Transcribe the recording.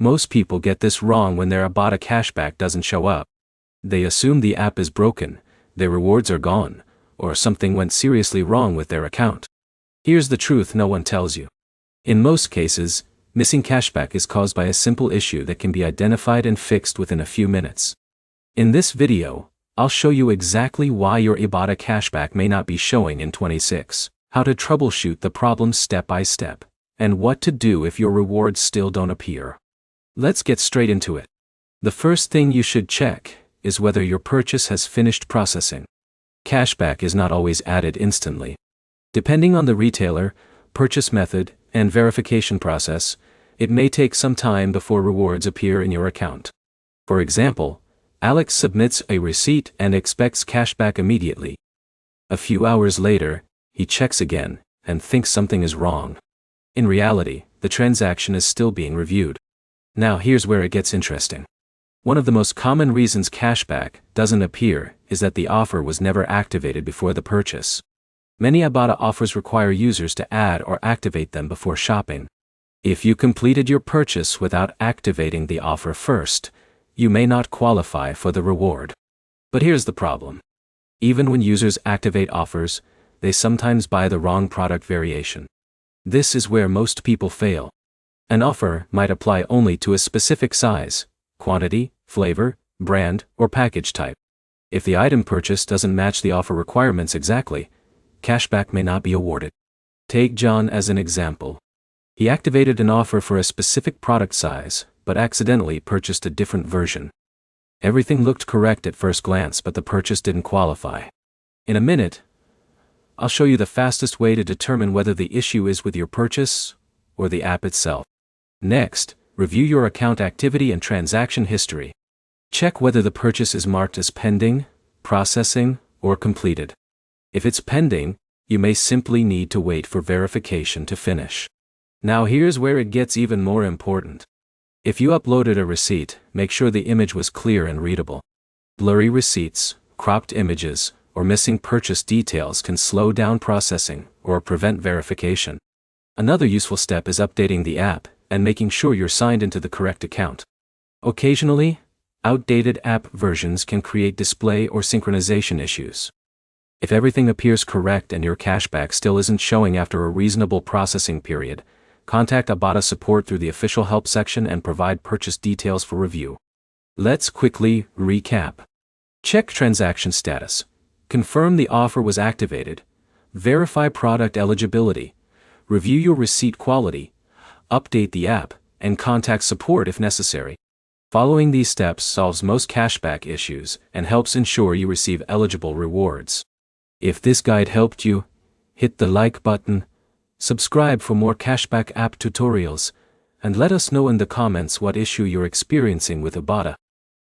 Most people get this wrong when their Ibotta cashback doesn't show up. They assume the app is broken, their rewards are gone, or something went seriously wrong with their account. Here's the truth no one tells you. In most cases, missing cashback is caused by a simple issue that can be identified and fixed within a few minutes. In this video, I'll show you exactly why your Ibotta cashback may not be showing in 26, how to troubleshoot the problem step by step, and what to do if your rewards still don't appear. Let's get straight into it. The first thing you should check is whether your purchase has finished processing. Cashback is not always added instantly. Depending on the retailer, purchase method, and verification process, it may take some time before rewards appear in your account. For example, Alex submits a receipt and expects cashback immediately. A few hours later, he checks again and thinks something is wrong. In reality, the transaction is still being reviewed. Now here's where it gets interesting. One of the most common reasons cashback doesn't appear is that the offer was never activated before the purchase. Many Ibotta offers require users to add or activate them before shopping. If you completed your purchase without activating the offer first, you may not qualify for the reward. But here's the problem. Even when users activate offers, they sometimes buy the wrong product variation. This is where most people fail. An offer might apply only to a specific size, quantity, flavor, brand, or package type. If the item purchased doesn't match the offer requirements exactly, cashback may not be awarded. Take John as an example. He activated an offer for a specific product size, but accidentally purchased a different version. Everything looked correct at first glance, but the purchase didn't qualify. In a minute, I'll show you the fastest way to determine whether the issue is with your purchase or the app itself. Next, review your account activity and transaction history. Check whether the purchase is marked as pending, processing, or completed. If it's pending, you may simply need to wait for verification to finish. Now here's where it gets even more important. If you uploaded a receipt, make sure the image was clear and readable. Blurry receipts, cropped images, or missing purchase details can slow down processing or prevent verification. Another useful step is updating the app and making sure you're signed into the correct account. Occasionally, outdated app versions can create display or synchronization issues. If everything appears correct and your cashback still isn't showing after a reasonable processing period, contact Ibotta support through the official help section and provide purchase details for review. Let's quickly recap. Check transaction status. Confirm the offer was activated. Verify product eligibility. Review your receipt quality. Update the app, and contact support if necessary. Following these steps solves most cashback issues and helps ensure you receive eligible rewards. If this guide helped you, hit the like button, subscribe for more cashback app tutorials, and let us know in the comments what issue you're experiencing with Ibotta.